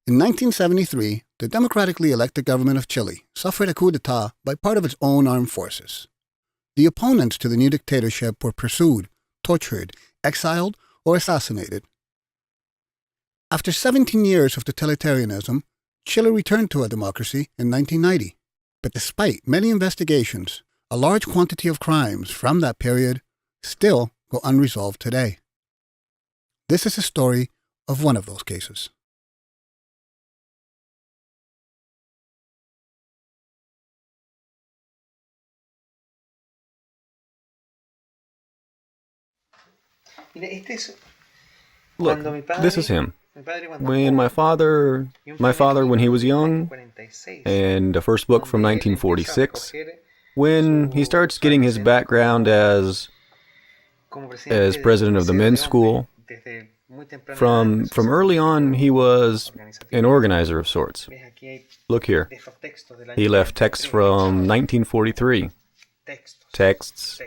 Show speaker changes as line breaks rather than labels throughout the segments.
In 1973, the democratically elected government of Chile suffered a coup d'etat by part of its own armed forces. The opponents to the new dictatorship were pursued, tortured, exiled, or assassinated. After 17 years of totalitarianism, Chile returned to a democracy in 1990. But despite many investigations, a large quantity of crimes from that period still go unresolved today. This is a story of one of those cases.
Look, this is him. When my father, when he was young, and a first book from 1946, when he starts getting his background as president of the men's school, from early on he was an organizer of sorts. Look here. He left texts from 1943. Texts.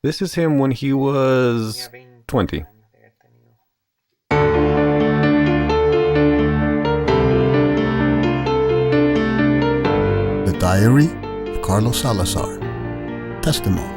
This is him when he was 20.
The Diary of Carlos Salazar. Testimonies.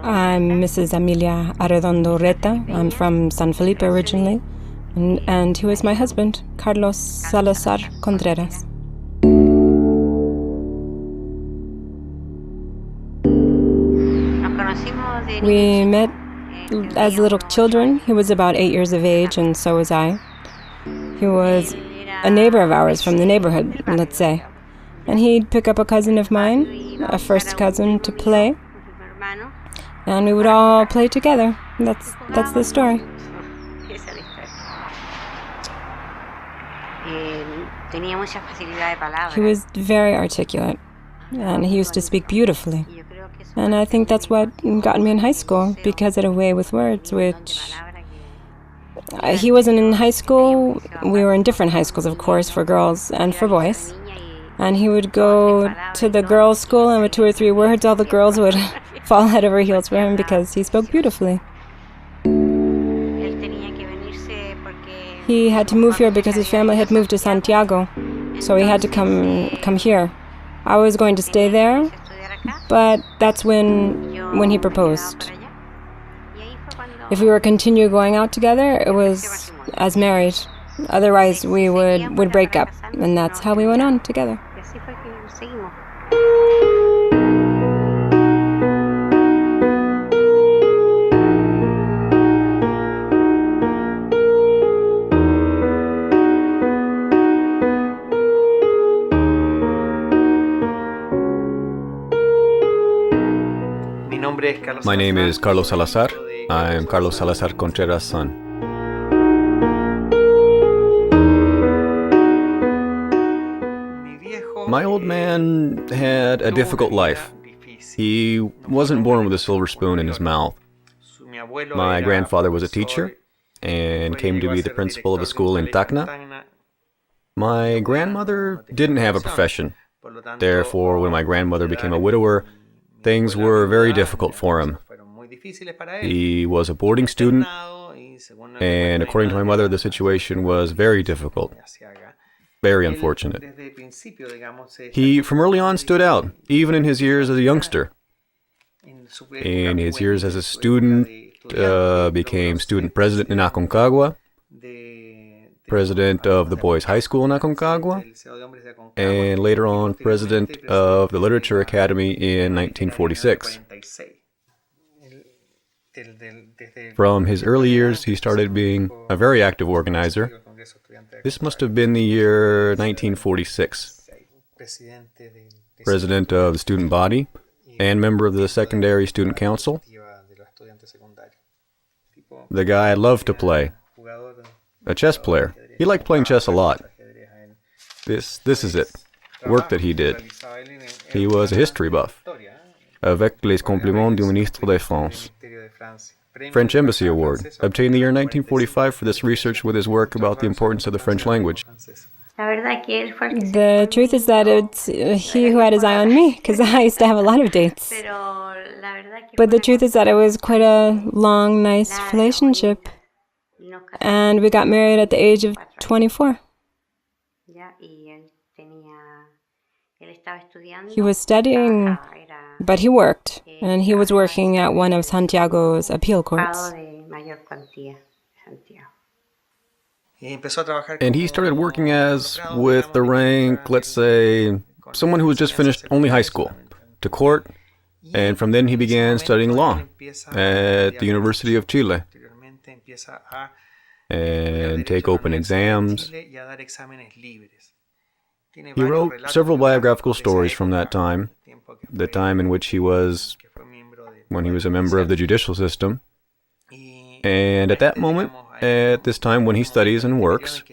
I'm Mrs. Amalia Arredondo. I'm from San Felipe originally, and he was my husband, Carlos Salazar Contreras. We met as little children. He was about 8 years of age, and so was I. He was a neighbor of ours from the neighborhood, let's say. And he'd pick up a cousin of mine, a first cousin, to play. And we would all play together. That's the story. He was very articulate, and he used to speak beautifully. And I think that's what got me in high school, because he had a way with words, which... he wasn't in high school. We were in different high schools, of course, for girls and for boys. And he would go to the girls' school, and with 2 or 3 words, all the girls would fall head over heels for him because he spoke beautifully. He had to move here because his family had moved to Santiago, so he had to come here. I was going to stay there, but that's when he proposed. If we were continue going out together, it was as married. Otherwise, we would break up, and that's how we went on together.
My name is Carlos Salazar. I'm Carlos Salazar Contreras' son. My old man had a difficult life. He wasn't born with a silver spoon in his mouth. My grandfather was a teacher and came to be the principal of a school in Tacna. My grandmother didn't have a profession. Therefore, when my grandmother became a widower, things were very difficult for him. He was a boarding student, and according to my mother, the situation was very difficult. Very unfortunate. He, from early on, stood out, even in his years as a youngster. In his years as a student, became student president in Aconcagua, president of the Boys' High School in Aconcagua, and later on, president of the Literature Academy in 1946. From his early years, he started being a very active organizer. This must have been the year 1946. president of the student body, and member of the secondary student council. The guy loved to play. A chess player. He liked playing chess a lot. This is it. Work that he did. He was a history buff. Avec les compliments du ministre de France. French Embassy Award. Obtained the year 1945 for this research with his work about the importance of the French language.
The truth is that it's he who had his eye on me, because I used to have a lot of dates. But the truth is that it was quite a long, nice relationship. And we got married at the age of 24. He was studying, but he worked, and he was working at one of Santiago's appeal courts.
And he started working as, with the rank, let's say, someone who was just finished only high school, to court, and from then he began studying law at the University of Chile, and take open exams. He wrote several biographical stories from that time, the time in which he was, when he was a member of the judicial system. And at that moment, at this time when he studies and works,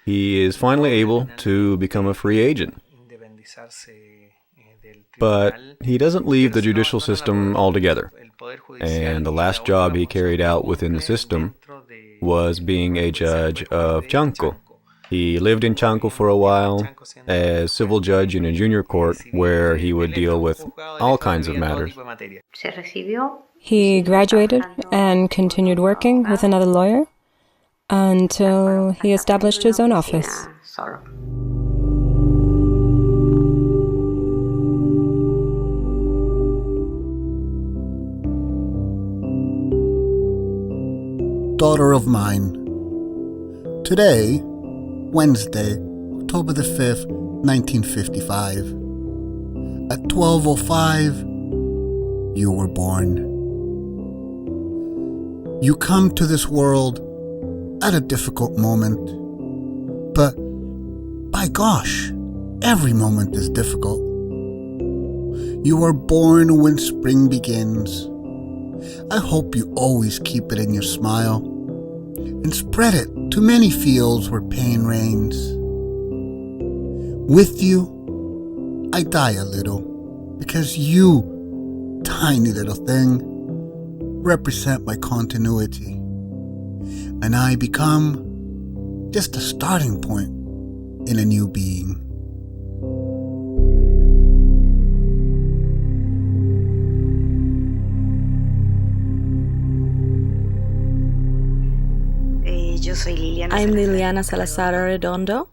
he is finally able to become a free agent. But he doesn't leave the judicial system altogether. And the last job he carried out within the system was being a judge of Chanco. He lived in Chanco for a while as civil judge in a junior court where he would deal with all kinds of matters.
He graduated and continued working with another lawyer until he established his own office.
Daughter of mine. Today, Wednesday, October the 5th, 1955. At 12:05, you were born. You come to this world at a difficult moment, but by gosh, every moment is difficult. You are born when spring begins. I hope you always keep it in your smile and spread it to many fields where pain reigns. With you, I die a little because you, tiny little thing, represent my continuity, and I become just a starting point in a new being.
I'm Liliana Salazar Arredondo,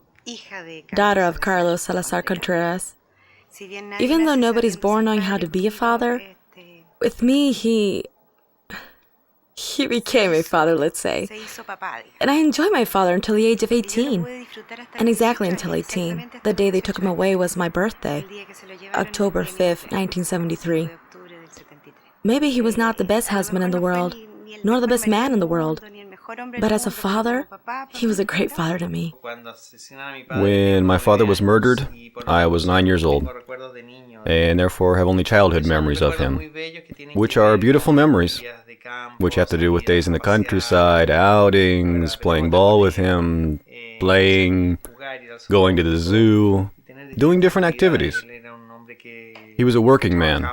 daughter of Carlos Salazar Contreras. Even though nobody's born knowing how to be a father, with me, he became a father, let's say. And I enjoyed my father until the age of 18. And exactly until 18. The day they took him away was my birthday, October 5th, 1973. Maybe he was not the best husband in the world, nor the best man in the world. But as a father, he was a great father to me.
When my father was murdered, I was 9 years old, and therefore have only childhood memories of him, which are beautiful memories, which have to do with days in the countryside, outings, playing ball with him, playing, going to the zoo, doing different activities. He was a working man,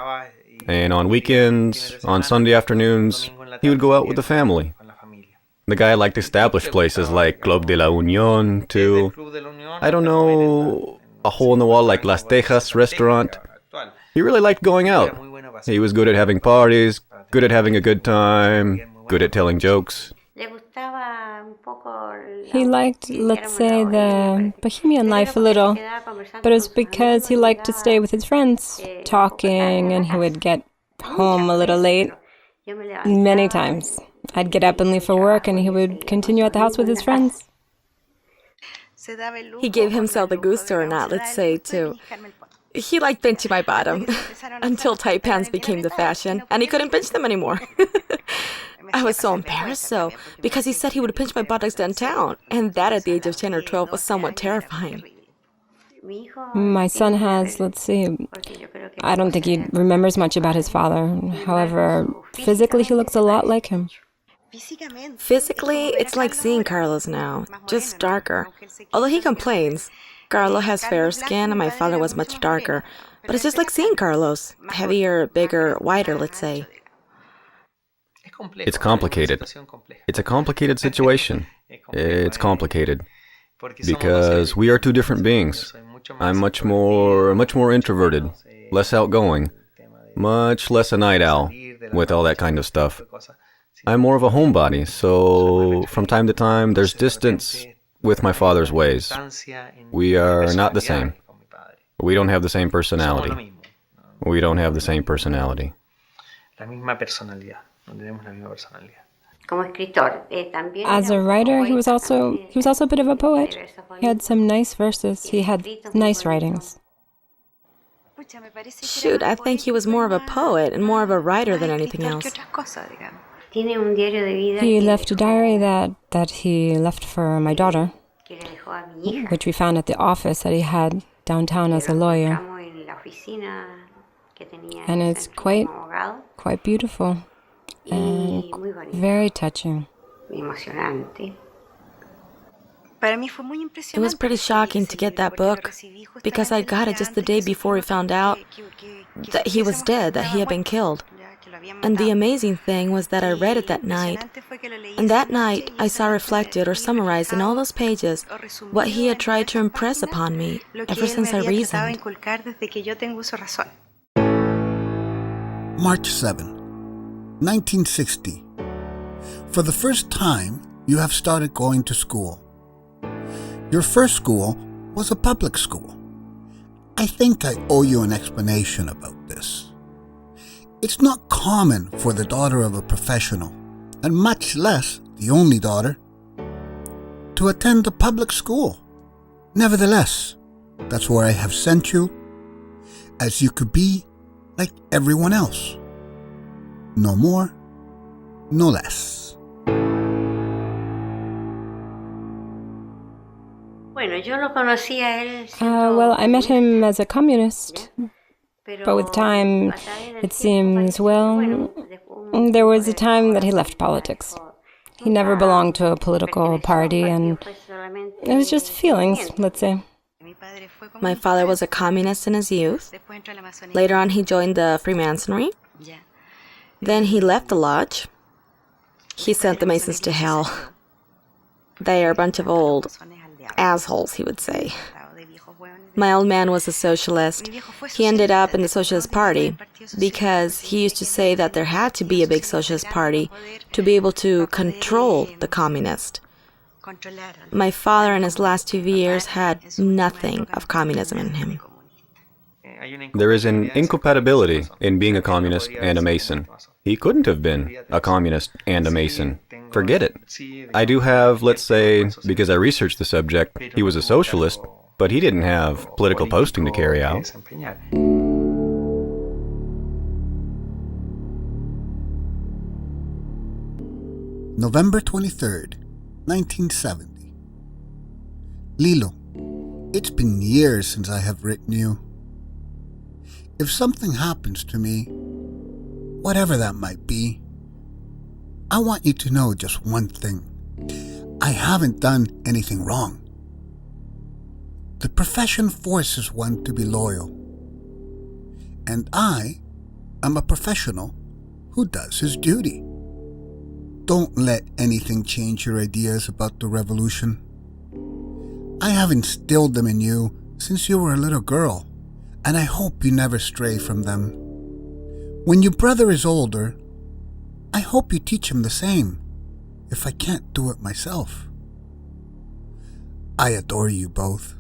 and on weekends, on Sunday afternoons, he would go out with the family. The guy liked established places like Club de la Unión to, I don't know, a hole in the wall like Las Tejas restaurant. He really liked going out. He was good at having parties, good at having a good time, good at telling jokes.
He liked, let's say, the bohemian life a little, but it was because he liked to stay with his friends, talking, and he would get home a little late. Many times. I'd get up and leave for work, and he would continue at the house with his friends.
He gave himself the gusto or not, let's say, too. He liked pinching my bottom, until tight pants became the fashion, and he couldn't pinch them anymore. I was so embarrassed, though, because he said he would pinch my buttocks downtown, and that at the age of 10 or 12 was somewhat terrifying.
My son has, let's see, I don't think he remembers much about his father. However, physically he looks a lot like him.
Physically, it's like seeing Carlos now, just darker. Although he complains. Carlos has fairer skin and my father was much darker. But it's just like seeing Carlos. Heavier, bigger, wider, let's say.
It's complicated. It's a complicated situation. It's complicated. Because we are two different beings. I'm much more introverted, less outgoing, much less a night owl, with all that kind of stuff. I'm more of a homebody, so from time to time there's distance with my father's ways. We are not the same. We don't have the same personality. We don't have the same personality.
As a writer, he was also a bit of a poet. He had some nice verses. He had nice writings.
Shoot, I think he was more of a poet and more of a writer than anything else.
He left a diary that he left for my daughter, which we found at the office that he had downtown as a lawyer. And it's quite beautiful and very touching.
It was pretty shocking to get that book because I got it just the day before we found out that he was dead, that he had been killed. And the amazing thing was that I read it that night. And that night, I saw reflected or summarized in all those pages what he had tried to impress upon me ever since I reasoned.
March 7, 1960. For the first time, you have started going to school. Your first school was a public school. I think I owe you an explanation about this. It's not common for the daughter of a professional, and much less the only daughter, to attend a public school. Nevertheless, that's where I have sent you, as you could be like everyone else. No more, no less.
Well, I met him as a communist. But with time, it seems, well, there was a time that he left politics. He never belonged to a political party, and it was just feelings, let's say.
My father was a communist in his youth. Later on, he joined the Freemasonry. Then he left the lodge. He sent the Masons to hell. They are a bunch of old assholes, he would say. My old man was a socialist. He ended up in the Socialist Party because he used to say that there had to be a big Socialist Party to be able to control the communist. My father in his last 2 years had nothing of communism in him.
There is an incompatibility in being a communist and a Mason. He couldn't have been a communist and a Mason. Forget it. I do have, let's say, because I researched the subject, he was a socialist, but he didn't have political posting to carry out.
November 23rd, 1970. Lilo, it's been years since I have written you. If something happens to me, whatever that might be, I want you to know just one thing. I haven't done anything wrong. The profession forces one to be loyal. And I am a professional who does his duty. Don't let anything change your ideas about the revolution. I have instilled them in you since you were a little girl, and I hope you never stray from them. When your brother is older, I hope you teach him the same, if I can't do it myself. I adore you both.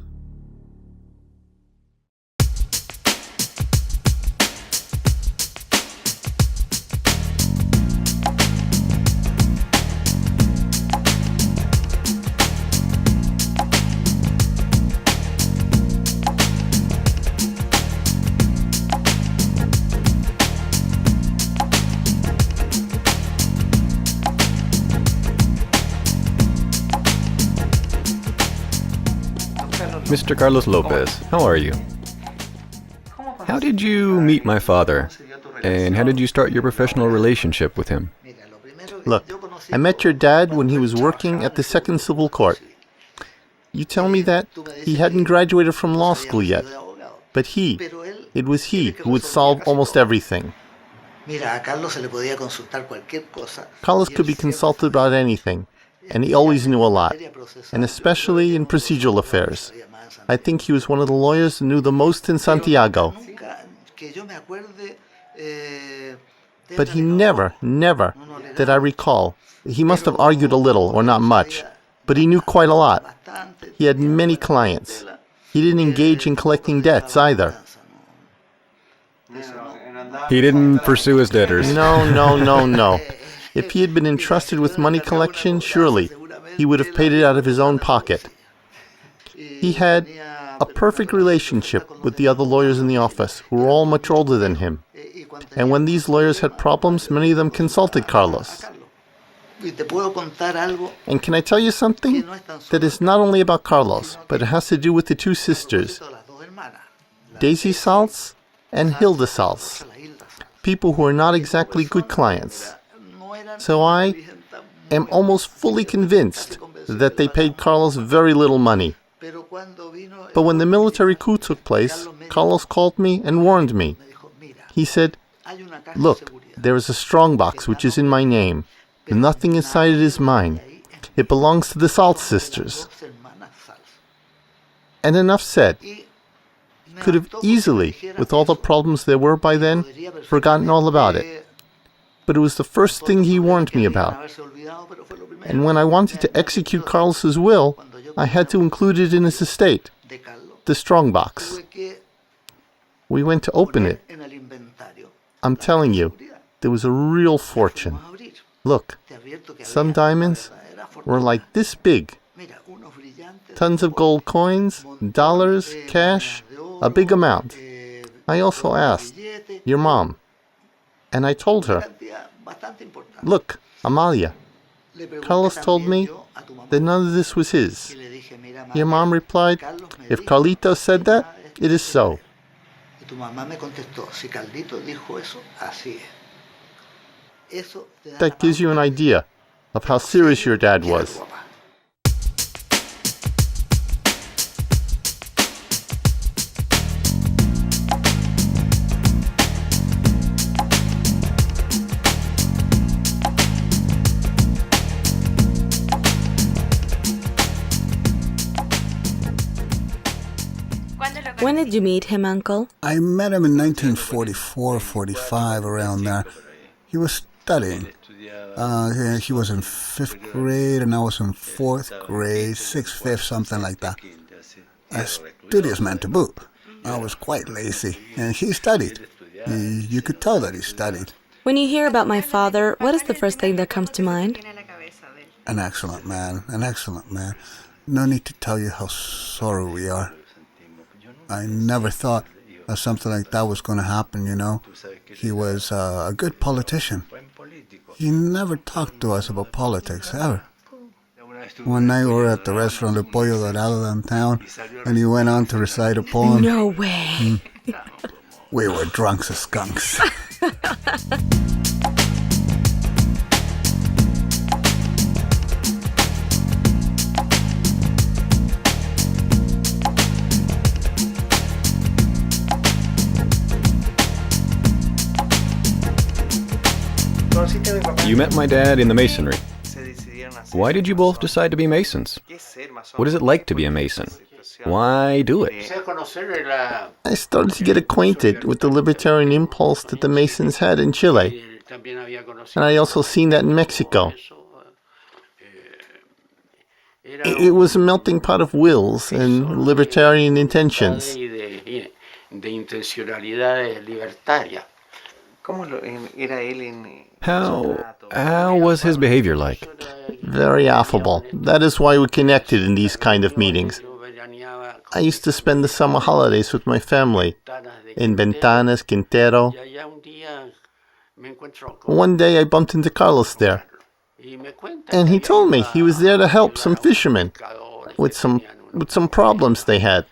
Mr. Carlos Lopez, how are you? How did you meet my father? And how did you start your professional relationship with him?
Look, I met your dad when he was working at the Second Civil Court. You tell me that he hadn't graduated from law school yet, but it was he who would solve almost everything. Carlos could be consulted about anything, and he always knew a lot, and especially in procedural affairs. I think he was one of the lawyers who knew the most in Santiago. But he never, that I recall, he must have argued a little or not much, but he knew quite a lot. He had many clients. He didn't engage in collecting debts either.
He didn't pursue his debtors.
No. If he had been entrusted with money collection, surely he would have paid it out of his own pocket. He had a perfect relationship with the other lawyers in the office, who were all much older than him. And when these lawyers had problems, many of them consulted Carlos. And can I tell you something? That is not only about Carlos, but it has to do with the two sisters, Daisy Salz and Hilda Salz, people who are not exactly good clients. So I am almost fully convinced that they paid Carlos very little money. But when the military coup took place, Carlos called me and warned me. He said, "Look, there is a strongbox which is in my name. Nothing inside it is mine. It belongs to the Salz sisters." And enough said. Could have easily, with all the problems there were by then, forgotten all about it. But it was the first thing he warned me about. And when I wanted to execute Carlos's will, I had to include it in his estate, the strongbox. We went to open it. I'm telling you, there was a real fortune. Look, some diamonds were like this big. Tons of gold coins, dollars, cash, a big amount. I also asked your mom, and I told her, "Look, Amalia, Carlos told me that none of this was his." Your mom replied, "If Carlito said that, it is so." That gives you an idea of how serious your dad was.
When did you meet him, Uncle?
I met him in 1944, 45, around there. He was studying. He was in 5th grade, and I was in 4th grade, 6th, 5th, something like that. A studious man to boot. I was quite lazy, and he studied. You could tell that he studied.
When you hear about my father, what is the first thing that comes to mind?
An excellent man, an excellent man. No need to tell you how sorry we are. I never thought that something like that was going to happen, you know. He was a good politician. He never talked to us about politics, ever. One night we were at the restaurant de Pollo Dorado downtown, and he went on to recite a poem.
No way.
We were drunks as skunks.
You met my dad in the masonry. Why did you both decide to be Masons? What is it like to be a Mason? Why do it?
I started to get acquainted with the libertarian impulse that the Masons had in Chile. And I also seen that in Mexico. It was a melting pot of wills and libertarian intentions.
How was his behavior like?
Very affable. That is why we connected in these kind of meetings. I used to spend the summer holidays with my family in Ventanas, Quintero. One day I bumped into Carlos there. And he told me he was there to help some fishermen with some with some problems they had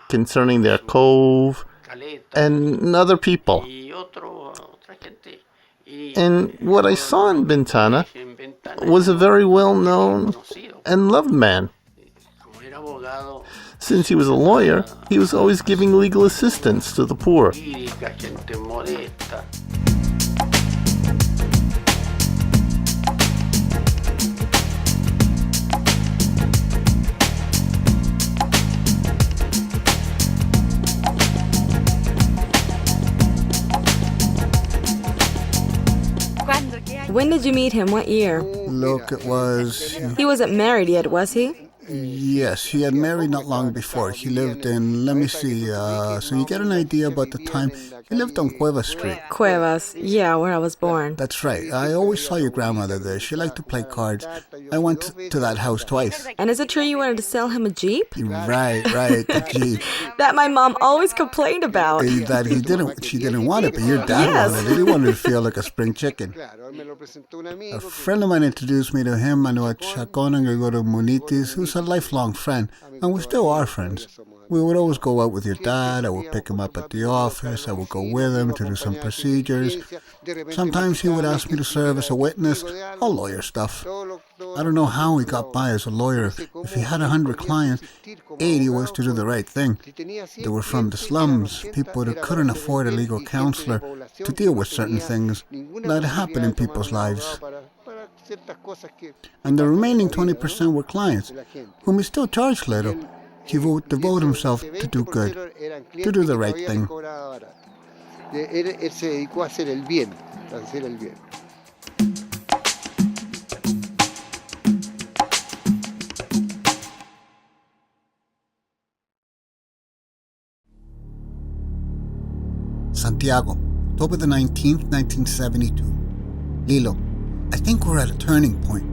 concerning their cove and other people. And what I saw in Quintana was a very well-known and loved man. Since he was a lawyer, he was always giving legal assistance to the poor.
When did you meet him? What year?
Look, it was...
He wasn't married yet, was he?
Yes, he had married not long before. He lived in, let me see, so you get an idea about the time. He lived on Cueva Street.
Cuevas, yeah, where I was born.
That's right. I always saw your grandmother there. She liked to play cards. I went to that house twice.
And is it true you wanted to sell him a Jeep?
Right, the Jeep.
That my mom always complained about.
That she didn't want it, but your dad wanted it. He wanted to feel like a spring chicken. A friend of mine introduced me to him. I know a Chacon and Gregorio Munitis, who's a lifelong friend, and we still are friends. We would always go out with your dad. I would pick him up at the office. I would go with him to do some procedures. Sometimes he would ask me to serve as a witness, all lawyer stuff. I don't know how he got by as a lawyer. If he had 100 clients, 80 was to do the right thing. They were from the slums, people who couldn't afford a legal counselor to deal with certain things that happen in people's lives. And the remaining 20% were clients, whom he still charged little. He would devote himself to do good, to do the right thing. Santiago, October the 19th, 1972. Lilo, I think we're at a turning point.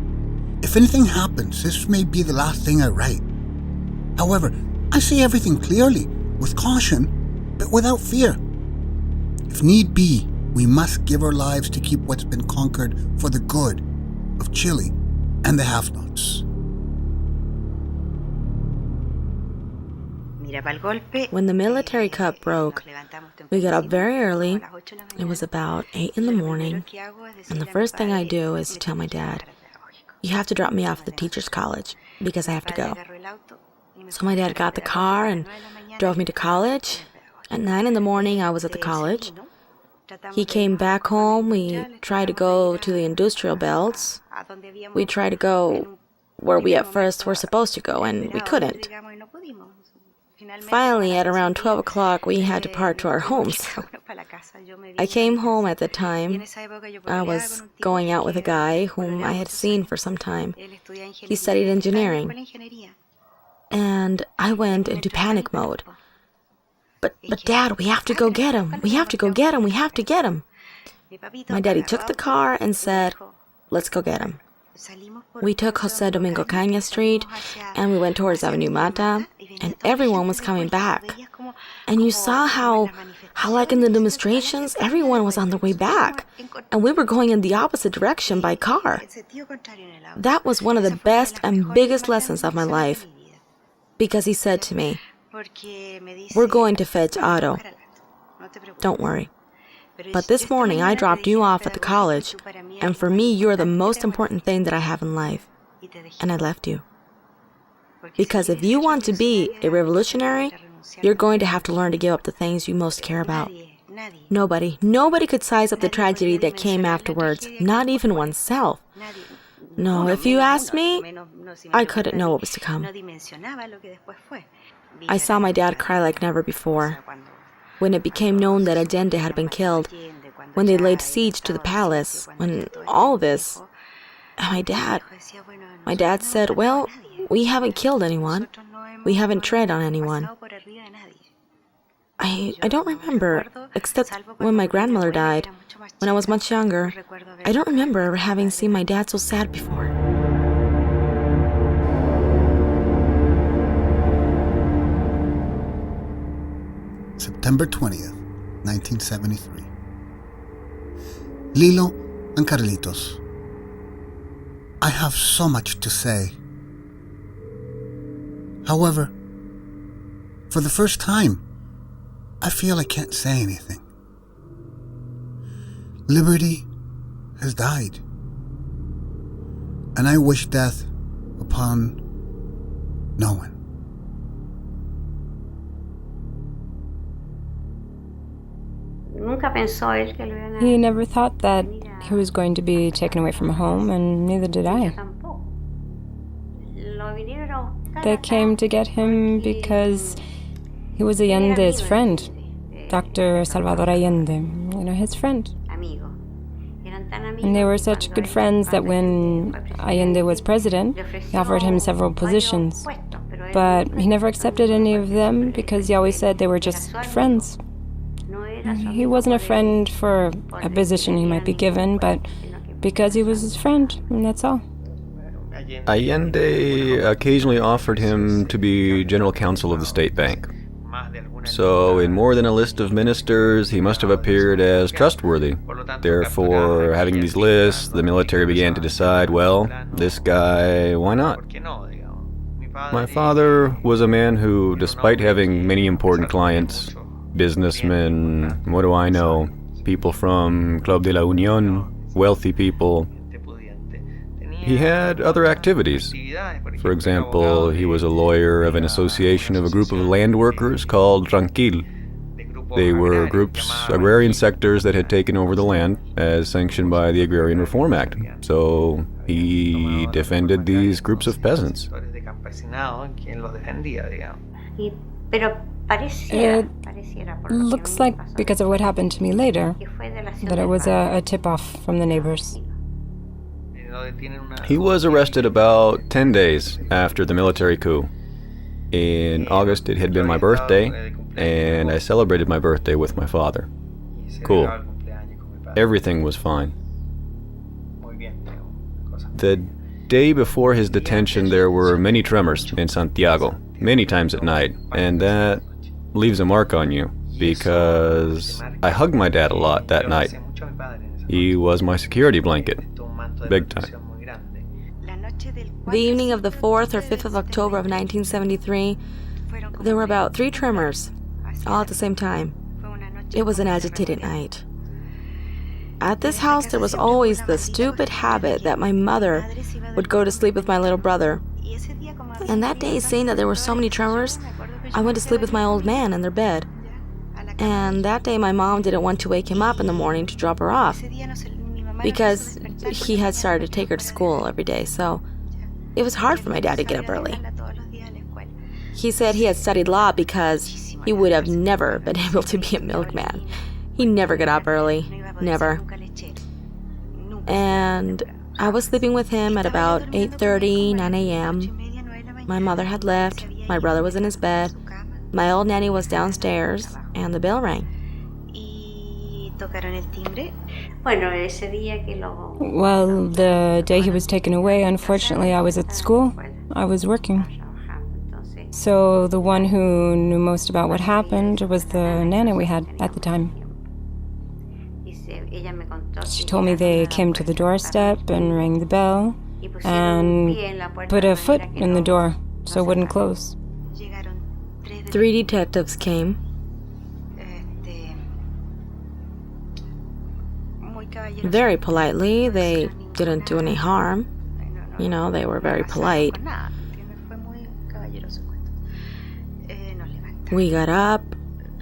If anything happens, this may be the last thing I write. However, I see everything clearly, with caution, but without fear. If need be, we must give our lives to keep what's been conquered for the good of Chile and the have-nots.
When the military coup broke, we got up very early. It was about 8 in the morning, and the first thing I do is tell my dad, "You have to drop me off at the teacher's college, because I have to go." So my dad got the car and drove me to college. At 9 in the morning, I was at the college. He came back home. We tried to go to the industrial belts. We tried to go where we at first were supposed to go, and we couldn't. Finally, at around 12 o'clock, we had to part to our homes. I came home at the time. I was going out with a guy whom I had seen for some time. He studied engineering. And I went into panic mode. But Dad, we have to go get him. We have to go get him. We have to get him. My daddy took the car and said, "Let's go get him." We took Jose Domingo Caña Street, and we went towards Avenue Mata, and everyone was coming back. And you saw how like in the demonstrations, everyone was on their way back, and we were going in the opposite direction by car. That was one of the best and biggest lessons of my life, because he said to me, "We're going to fetch Otto. Don't worry. But this morning I dropped you off at the college, and for me you're the most important thing that I have in life. And I left you. Because if you want to be a revolutionary, you're going to have to learn to give up the things you most care about." Nobody could size up the tragedy that came afterwards, not even oneself. No, if you asked me, I couldn't know what was to come. I saw my dad cry like never before. When it became known that Allende had been killed, when they laid siege to the palace, when all this, my dad said, "Well, we haven't killed anyone. We haven't tread on anyone." I don't remember, except when my grandmother died, when I was much younger. I don't remember ever having seen my dad so sad before.
September 20th, 1973. Lilo and Carlitos, I have so much to say. However, for the first time, I feel I can't say anything. Liberty has died, and I wish death upon no one.
He never thought that he was going to be taken away from home, and neither did I. They came to get him because he was Allende's friend, Dr. Salvador Allende, his friend. And they were such good friends that when Allende was president, he offered him several positions. But he never accepted any of them because he always said they were just friends. He wasn't a friend for a position he might be given, but because he was his friend, and that's all.
Allende occasionally offered him to be general counsel of the state bank. So, in more than a list of ministers, he must have appeared as trustworthy. Therefore, having these lists, the military began to decide, well, this guy, why not? My father was a man who, despite having many important clients, businessmen, what do I know, people from Club de la Unión, wealthy people, he had other activities. For example, he was a lawyer of an association of a group of land workers called Tranquil. They were groups, agrarian sectors that had taken over the land as sanctioned by the Agrarian Reform Act. So he defended these groups of peasants.
It looks like because of what happened to me later, that it was a tip-off from the neighbors.
He was arrested about 10 days after the military coup. In August, it had been my birthday, and I celebrated my birthday with my father. Cool. Everything was fine. The day before his detention, there were many tremors in Santiago, many times at night, and that leaves a mark on you, because I hugged my dad a lot that night. He was my security blanket. Big time.
The evening of the 4th or 5th of October of 1973, there were about 3 tremors, all at the same time. It was an agitated night. At this house, there was always the stupid habit that my mother would go to sleep with my little brother. And that day, seeing that there were so many tremors, I went to sleep with my old man in their bed. And that day, my mom didn't want to wake him up in the morning to drop her off, because he had started to take her to school every day, so it was hard for my dad to get up early. He said he had studied law because he would have never been able to be a milkman. He never got up early, never. And I was sleeping with him at about 8:30, 9 a.m. My mother had left, my brother was in his bed, my old nanny was downstairs, and the bell rang.
Well, the day he was taken away, unfortunately, I was at school. I was working. So the one who knew most about what happened was the nanny we had at the time. She told me they came to the doorstep and rang the bell and put a foot in the door so it wouldn't close.
3 detectives came. Very politely, they didn't do any harm. They were very polite. We got up,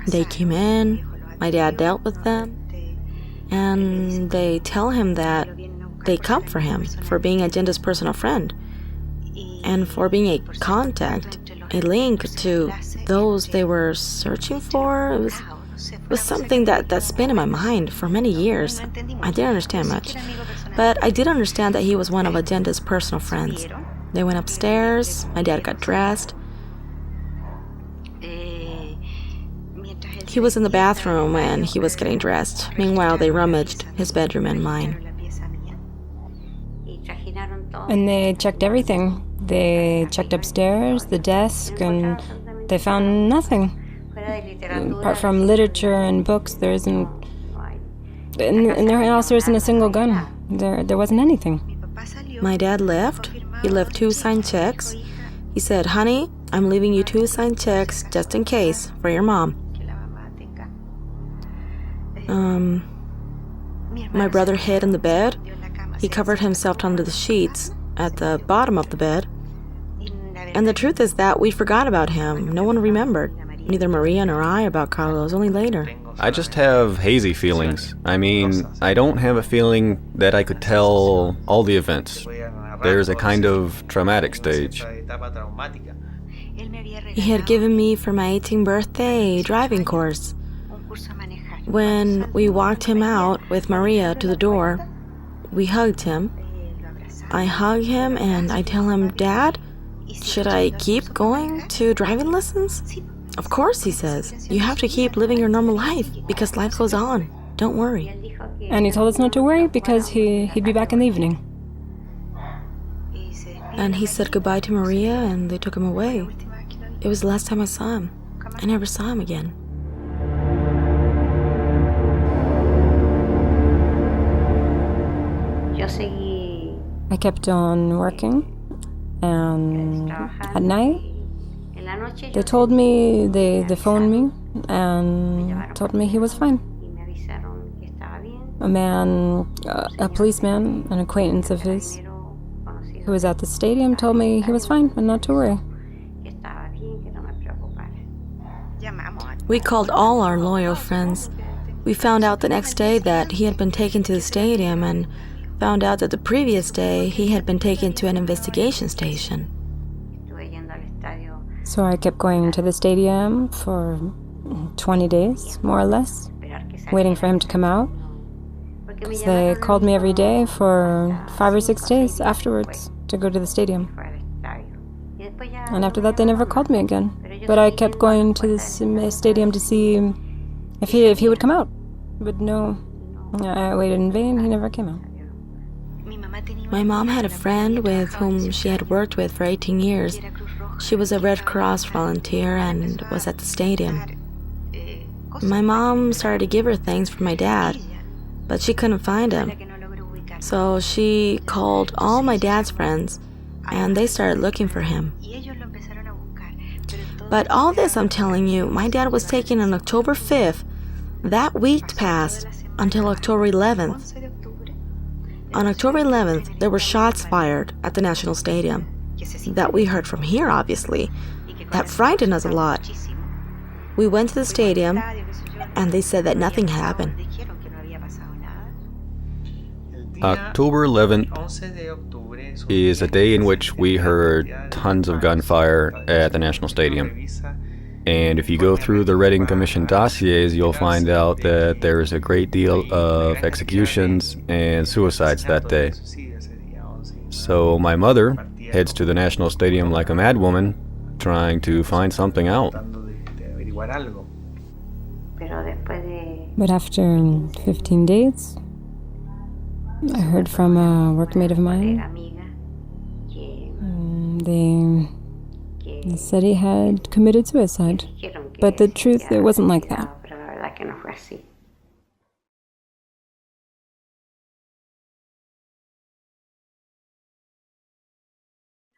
they came in, my dad dealt with them, and they tell him that they come for him for being Allende's personal friend and for being a contact, a link to those they were searching for. It was something that's been in my mind for many years. I didn't understand much, but I did understand that he was one of Allende's personal friends. They went upstairs, my dad got dressed. He was in the bathroom and he was getting dressed. Meanwhile, they rummaged his bedroom and mine.
And they checked everything. They checked upstairs, the desk, and they found nothing. Apart from literature and books, there isn't... In their house, there isn't a single gun. There wasn't anything.
My dad left. He left 2 signed checks. He said, "Honey, I'm leaving you 2 signed checks just in case for your mom. My brother hid in the bed. He covered himself under the sheets at the bottom of the bed. And the truth is that we forgot about him. No one remembered. Neither Maria nor I about Carlos, only later.
I just have hazy feelings. I mean, I don't have a feeling that I could tell all the events. There's a kind of traumatic stage.
He had given me for my 18th birthday a driving course. When we walked him out with Maria to the door, we hugged him. I hug him and I tell him, "Dad, should I keep going to driving lessons?" "Of course," he says. "You have to keep living your normal life because life goes on. Don't worry."
And he told us not to worry because he'd be back in the evening.
And he said goodbye to Maria and they took him away. It was the last time I saw him. I never saw him again.
I kept on working, and at night, they told me, they phoned me, and told me he was fine. A policeman, an acquaintance of his, who was at the stadium, told me he was fine and not to worry.
We called all our loyal friends. We found out the next day that he had been taken to the stadium and found out that the previous day he had been taken to an investigation station.
So I kept going to the stadium for 20 days, more or less, waiting for him to come out. Because they called me every day for 5 or 6 days afterwards to go to the stadium. And after that, they never called me again. But I kept going to the stadium to see if he would come out. But no, I waited in vain. He never came out.
My mom had a friend with whom she had worked with for 18 years. She was a Red Cross volunteer and was at the stadium. My mom started to give her things for my dad, but she couldn't find him. So she called all my dad's friends, and they started looking for him. But all this I'm telling you, my dad was taken on October 5th. That week passed until October 11th. On October 11th, there were shots fired at the National Stadium. That we heard from here, obviously. That frightened us a lot. We went to the stadium, and they said that nothing happened.
October 11th is a day in which we heard tons of gunfire at the National Stadium. And if you go through the Redding Commission dossiers, you'll find out that there is a great deal of executions and suicides that day. So my mother heads to the National Stadium like a madwoman, trying to find something out.
But after 15 days, I heard from a workmate of mine. They said he had committed suicide. But the truth, it wasn't like that.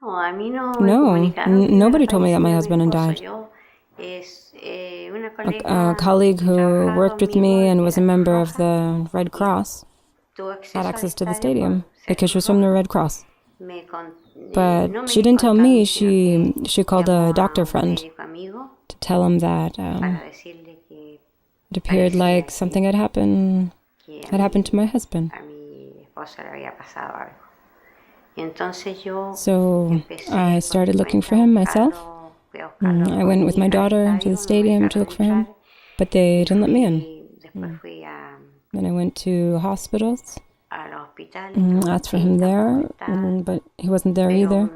No, nobody told me that my husband had died. A colleague who worked with me and was a member of the Red Cross had access to the stadium because she was from the Red Cross. But she didn't tell me. She called a doctor friend to tell him that it appeared like something had happened to my husband. So I started looking for him myself. I went with my daughter to the stadium to look for him, but they didn't let me in. Then I went to hospitals, asked for him there, but he wasn't there either.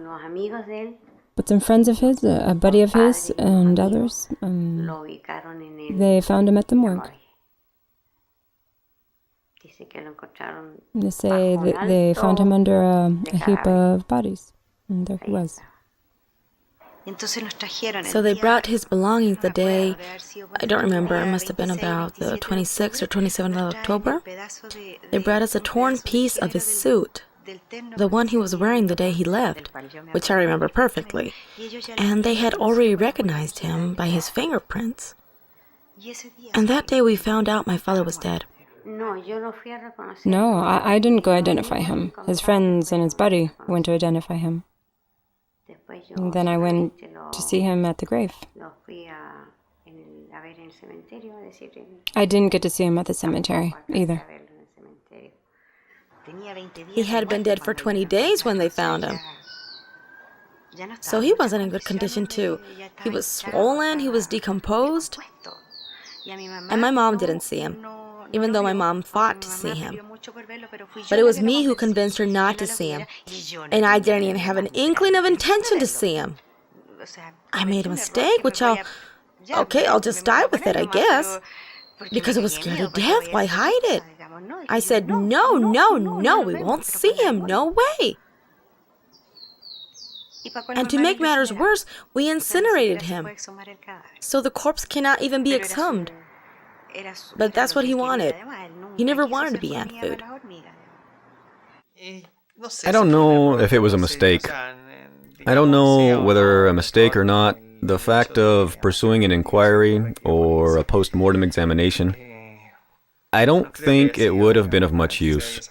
But some friends of his, a buddy of his, and others, they found him at the morgue. They say that they found him under a heap of bodies, and there he was.
So they brought his belongings the day, I don't remember, it must have been about the 26th or 27th of October. They brought us a torn piece of his suit the one he was wearing the day he left, which I remember perfectly, and they had already recognized him by his fingerprints. And that day we found out my father was dead.
No, I didn't go identify him. His friends and his buddy went to identify him. And then I went to see him at the grave. I didn't get to see him at the cemetery either.
He had been dead for 20 days when they found him. So he wasn't in good condition too. He was swollen, he was decomposed. And my mom didn't see him, even though my mom fought to see him. But it was me who convinced her not to see him. And I didn't even have an inkling of intention to see him. I made a mistake, which I'll just die with it, I guess. Because I was scared to death, why hide it? I said, no, we won't see him, no way. And to make matters worse, we incinerated him. So the corpse cannot even be exhumed. But that's what he wanted. He never wanted to be ant food.
I don't know if it was a mistake. I don't know whether a mistake or not. The fact of pursuing an inquiry or a post-mortem examination, I don't think it would have been of much use.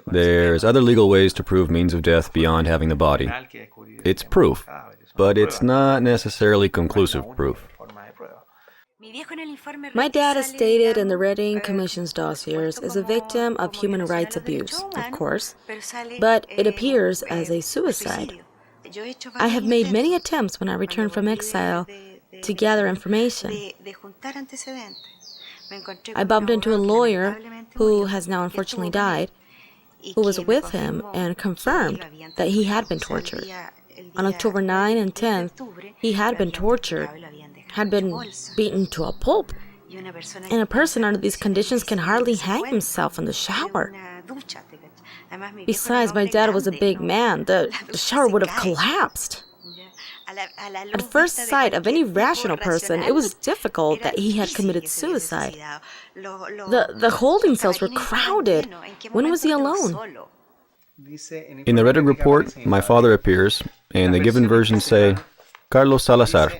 There's other legal ways to prove means of death beyond having the body. It's proof, but it's not necessarily conclusive proof.
My dad is stated in the Redding Commission's dossiers as a victim of human rights abuse, of course, but it appears as a suicide. I have made many attempts when I returned from exile to gather information. I bumped into a lawyer who has now unfortunately died, who was with him and confirmed that he had been tortured. On October 9 and 10th, he had been tortured, had been beaten to a pulp. And a person under these conditions can hardly hang himself in the shower. Besides, my dad was a big man. The shower would have collapsed. At first sight of any rational person, it was difficult that he had committed suicide. The holding cells were crowded. When was he alone?
In the Redding report, my father appears, and the given versions say, Carlos Salazar,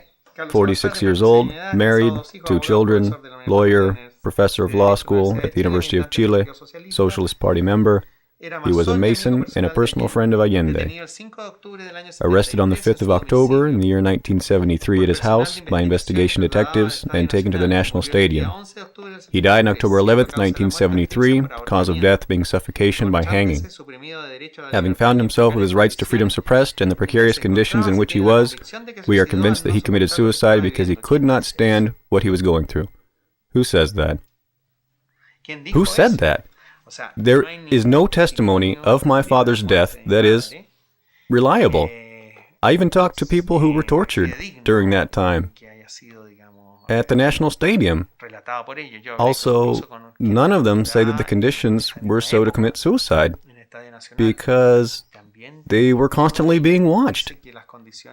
46 years old, married, 2 children, lawyer, professor of law school at the University of Chile, Socialist Party member. He was a Mason and a personal friend of Allende. Arrested on the 5th of October in the year 1973 at his house by investigation detectives and taken to the National Stadium. He died on October 11th, 1973, cause of death being suffocation by hanging. Having found himself with his rights to freedom suppressed and the precarious conditions in which he was, we are convinced that he committed suicide because he could not stand what he was going through. Who says that? Who said that? There is no testimony of my father's death that is reliable. I even talked to people who were tortured during that time at the National Stadium. Also, none of them say that the conditions were so to commit suicide because they were constantly being watched.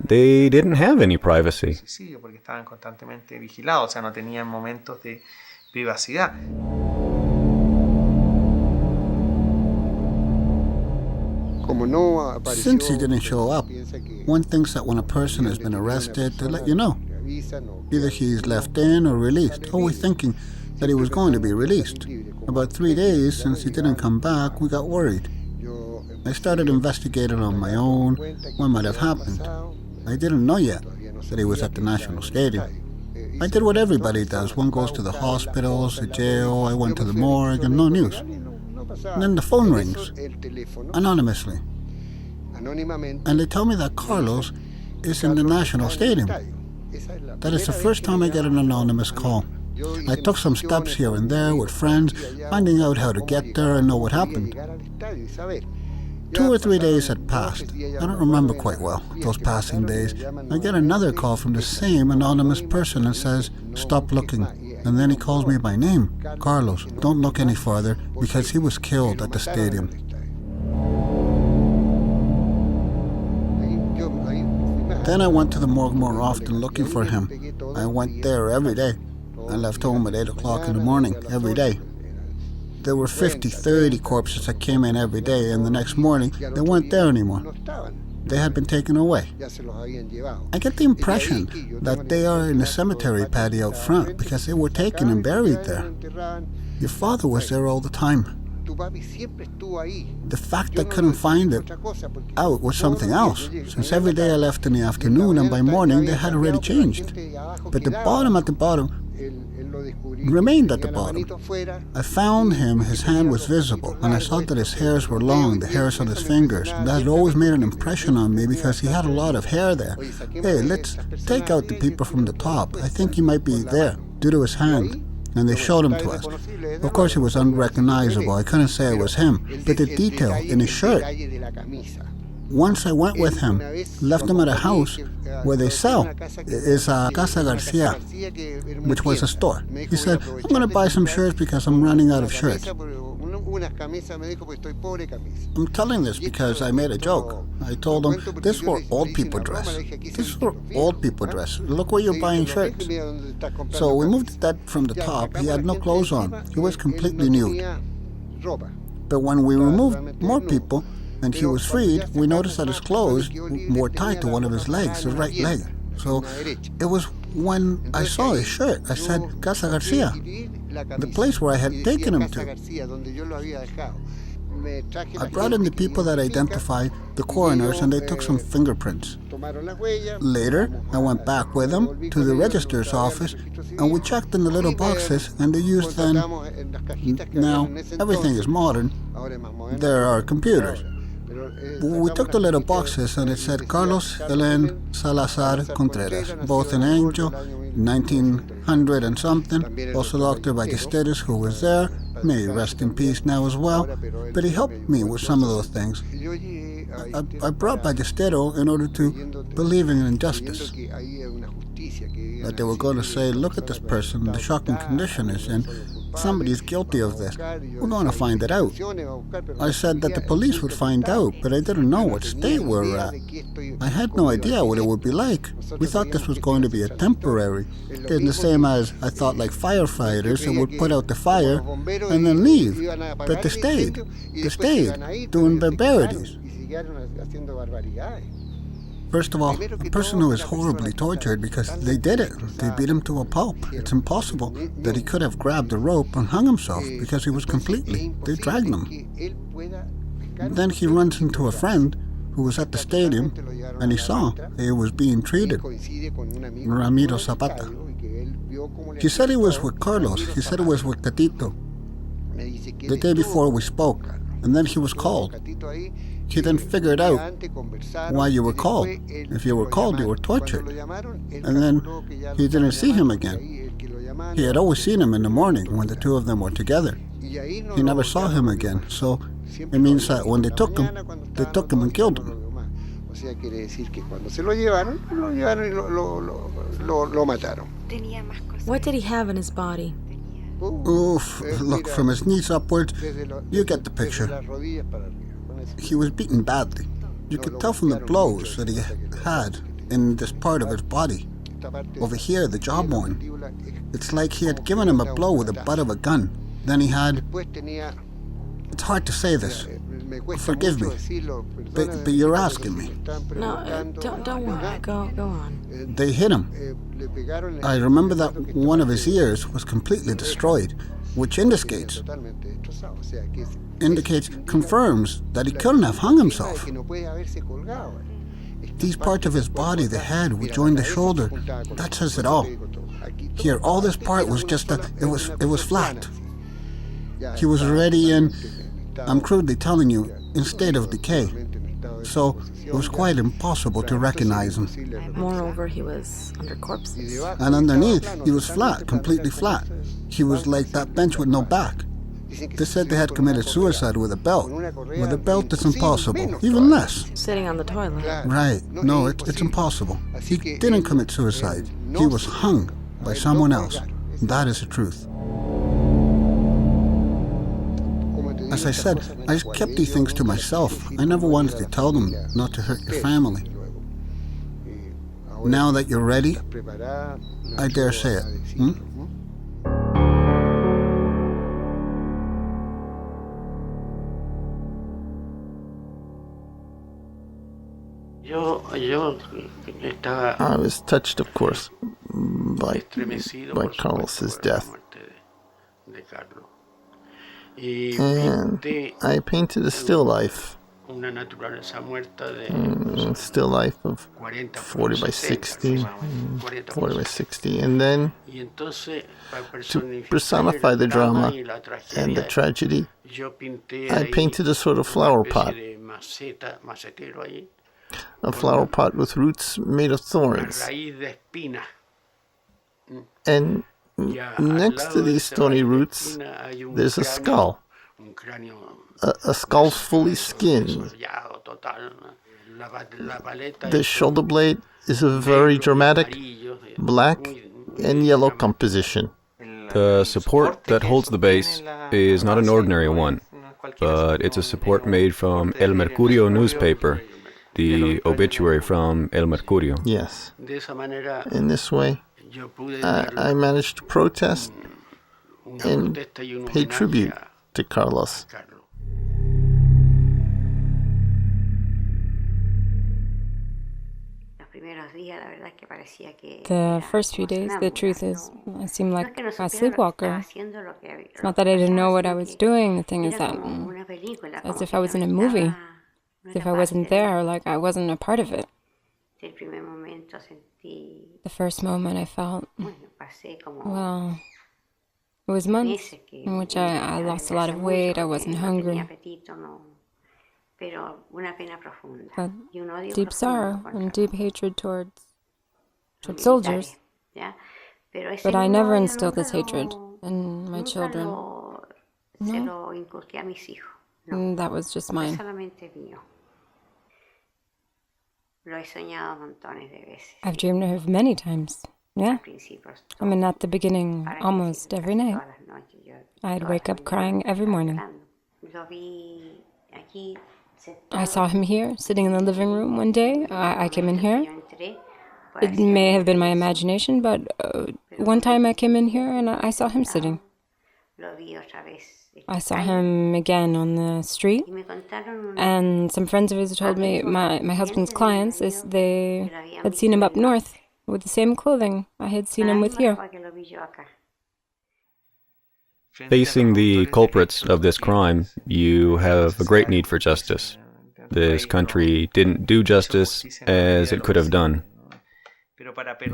They didn't have any privacy.
Since he didn't show up, one thinks that when a person has been arrested, they let you know. Either he's left in or released, always thinking that he was going to be released. About 3 days since he didn't come back, we got worried. I started investigating on my own what might have happened. I didn't know yet that he was at the National Stadium. I did what everybody does. One goes to the hospitals, the jail, I went to the morgue, and no news. And then the phone rings, anonymously. And they tell me that Carlos is in the National Stadium. That is the first time I get an anonymous call. I took some steps here and there with friends, finding out how to get there and know what happened. 2 or 3 days had passed. I don't remember quite well those passing days. I get another call from the same anonymous person and says, "Stop looking." And then he calls me by name, "Carlos, don't look any farther because he was killed at the stadium." Then I went to the morgue more often looking for him. I went there every day. I left home at 8 o'clock in the morning every day. there were 50, 30 corpses that came in every day, and the next morning they weren't there anymore. They had been taken away. I get the impression that they are in the cemetery patio out front because they were taken and buried there. Your father was there all the time. The fact I couldn't find it out was something else, since every day I left in the afternoon and by morning they had already changed. But the bottom at the bottom remained at the bottom. I found him, his hand was visible, and I saw that his hairs were long, the hairs on his fingers. And that had always made an impression on me because he had a lot of hair there. Hey, let's take out the people from the top. I think he might be there, due to his hand. And they showed him to us. Of course, he was unrecognizable. I couldn't say it was him, but the detail in his shirt. Once I went with him, left him at a house where they sell. It's Casa Garcia, which was a store. He said, I'm going to buy some shirts because I'm running out of shirts. I'm telling this because I made a joke. I told him, this is where old people dress. This is where old people dress. Look where you're buying shirts. So we moved that from the top. He had no clothes on. He was completely nude. But when we removed more people, and he was freed, we noticed that his clothes were tied to one of his legs, his right leg. So it was when I saw his shirt, I said, Casa Garcia, the place where I had taken him to. I brought in the people that identified the coroners and they took some fingerprints. Later, I went back with them to the register's office and we checked in the little boxes and they used then, now everything is modern, there are computers. We took the little boxes and it said Carlos Salazar Contreras, both in Angel, 1900 and something, also Dr. Ballesteros, who was there, may he rest in peace now as well, but he helped me with some of those things. I brought Ballesteros in order to believe in injustice. That they were going to say, look at this person, the shocking condition is in, somebody's guilty of this. We're going to find it out. I said that the police would find out, but I didn't know what state we were at. I had no idea what it would be like. We thought this was going to be a temporary. It's the same as I thought like firefighters that would put out the fire and then leave. But they stayed. They stayed doing barbarities. First of all, a person who is horribly tortured because they did it. They beat him to a pulp. It's impossible that he could have grabbed a rope and hung himself because he was completely. They dragged him. Then he runs into a friend who was at the stadium and he saw he was being treated. Ramiro Zapata. He said he was with Carlos. He said it was with Catito. The day before we spoke, and then he was called. He then figured out why you were called. If you were called, you were tortured. And then he didn't see him again. He had always seen him in the morning when the two of them were together. He never saw him again. So it means that when they took him and killed him.
What did he have in his body?
Oof, look, from his knees upwards, you get the picture. He was beaten badly. You could tell from the blows that he had in this part of his body. Over here, the jawbone. It's like he had given him a blow with the butt of a gun. Then he had... It's hard to say this. Forgive me. But you're asking me.
No, don't worry. Go on.
They hit him. I remember that one of his ears was completely destroyed, which confirms that he couldn't have hung himself. These parts of his body, the head, would join the shoulder. That says it all. Here, all this part was just it was flat. He was already in, I'm crudely telling you, in state of decay. So it was quite impossible to recognize him.
Moreover, he was under corpses.
And underneath, he was flat, completely flat. He was like that bench with no back. They said they had committed suicide with a belt. With a belt, it's impossible, even less.
Sitting on the toilet.
Right. No, it's impossible. He didn't commit suicide. He was hung by someone else. That is the truth. As I said, I kept these things to myself. I never wanted to tell them not to hurt your family. Now that you're ready, I dare say it.
I was touched, of course, by Carlos's death. And I painted a still life. Still life of 40 by 60, 40 by 60, and then to personify the drama and the tragedy, I painted a sort of flower pot. A flower pot with roots made of thorns. And next to these thorny roots, there's a skull. A skull fully skinned. The shoulder blade is a very dramatic black and yellow composition.
The support that holds the base is not an ordinary one, but it's a support made from El Mercurio newspaper, the obituary from El Mercurio.
Yes. In this way, I managed to protest and pay tribute to Carlos.
The first few days, the truth is, I seemed like a sleepwalker. It's not that I didn't know what I was doing. The thing is that, as if I was in a movie, as if I wasn't there, like I wasn't a part of it. The first moment I felt, well, it was months in which I lost a lot of weight, I wasn't hungry. But deep sorrow and deep hatred towards soldiers. But I never instilled this hatred in my children. No. That was just mine. I've dreamed of it many times. Yeah. I mean, at the beginning, almost every night. I'd wake up crying every morning. I saw him here, sitting in the living room one day. I came in here. It may have been my imagination, but one time I came in here and I saw him sitting. I saw him again on the street, and some friends of his told me, my husband's clients, they had seen him up north with the same clothing I had seen him with here.
Facing the culprits of this crime, you have a great need for justice. This country didn't do justice as it could have done.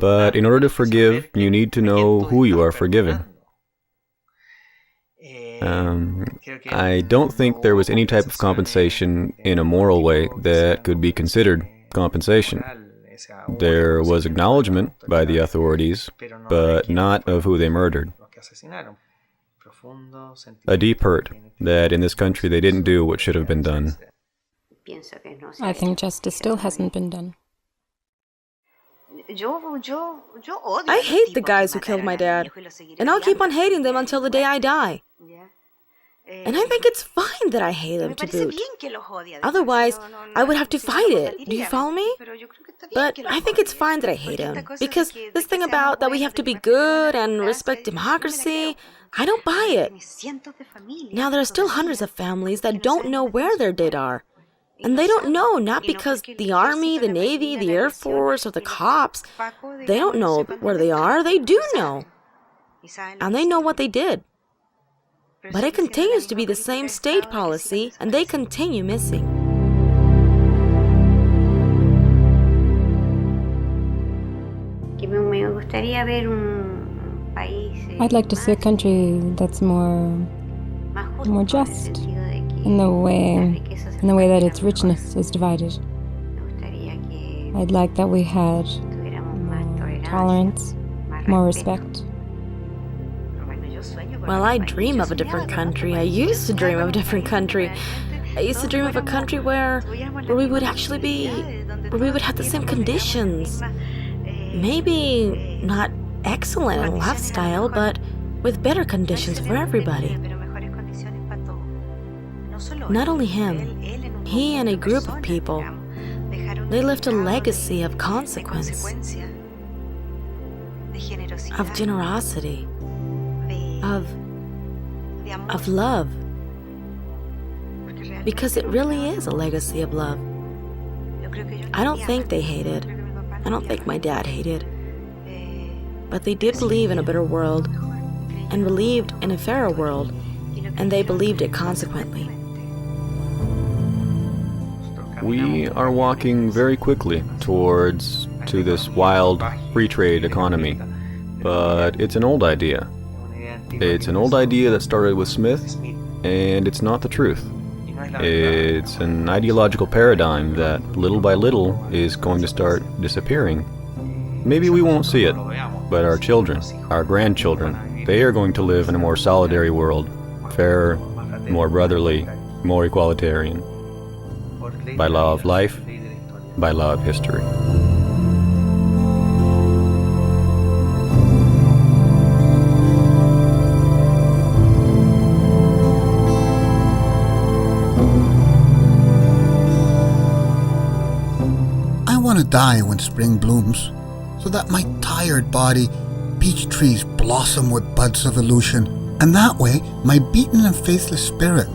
But in order to forgive, you need to know who you are forgiving. I don't think there was any type of compensation in a moral way that could be considered compensation. There was acknowledgement by the authorities, but not of who they murdered. A deep hurt that in this country they didn't do what should have been done.
I think justice still hasn't been done.
I hate the guys who killed my dad, and I'll keep on hating them until the day I die. And I think it's fine that I hate them to boot. Otherwise, I would have to fight it. Do you follow me? But I think it's fine that I hate him, because this thing about that we have to be good and respect democracy, I don't buy it. Now, there are still hundreds of families that don't know where their dead are. And they don't know, not because the Army, the Navy, the Air Force, or the cops, they don't know where they are. They do know. And they know what they did. But it continues to be the same state policy, and they continue missing.
I'd like to see a country that's more just in the way that its richness is divided. I'd like that we had more tolerance, more respect.
Well, I dream of a different country. I used to dream of a different country. I used to dream of a country where we would actually be, where we would have the same conditions. Maybe not excellent in lifestyle, but with better conditions for everybody. Not only him, he and a group of people, they left a legacy of consequence, of generosity, of love. Because it really is a legacy of love. I don't think they hated. I don't think my dad hated. But they did believe in a better world, and believed in a fairer world, and they believed it consequently.
We are walking very quickly towards this wild free trade economy, but it's an old idea. It's an old idea that started with Smith, and it's not the truth. It's an ideological paradigm that little by little is going to start disappearing. Maybe we won't see it, but our children, our grandchildren, they are going to live in a more solidary world, fairer, more brotherly, more egalitarian, by law of life, by law of history.
I want to die when spring blooms, so that my tired body, peach trees blossom with buds of illusion, and that way my beaten and faithless spirit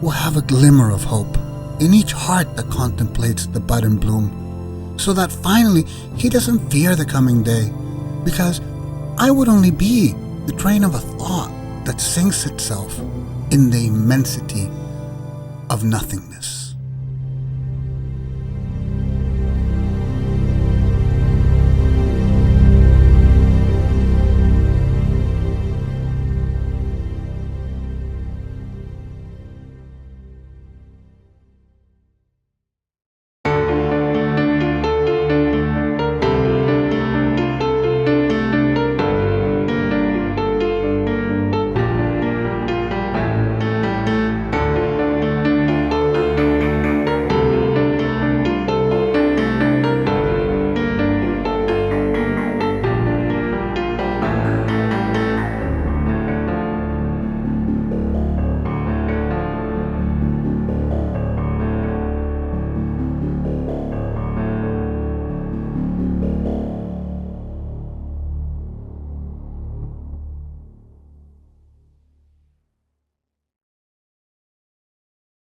will have a glimmer of hope in each heart that contemplates the bud and bloom, so that finally he doesn't fear the coming day, because I would only be the train of a thought that sinks itself in the immensity of nothingness.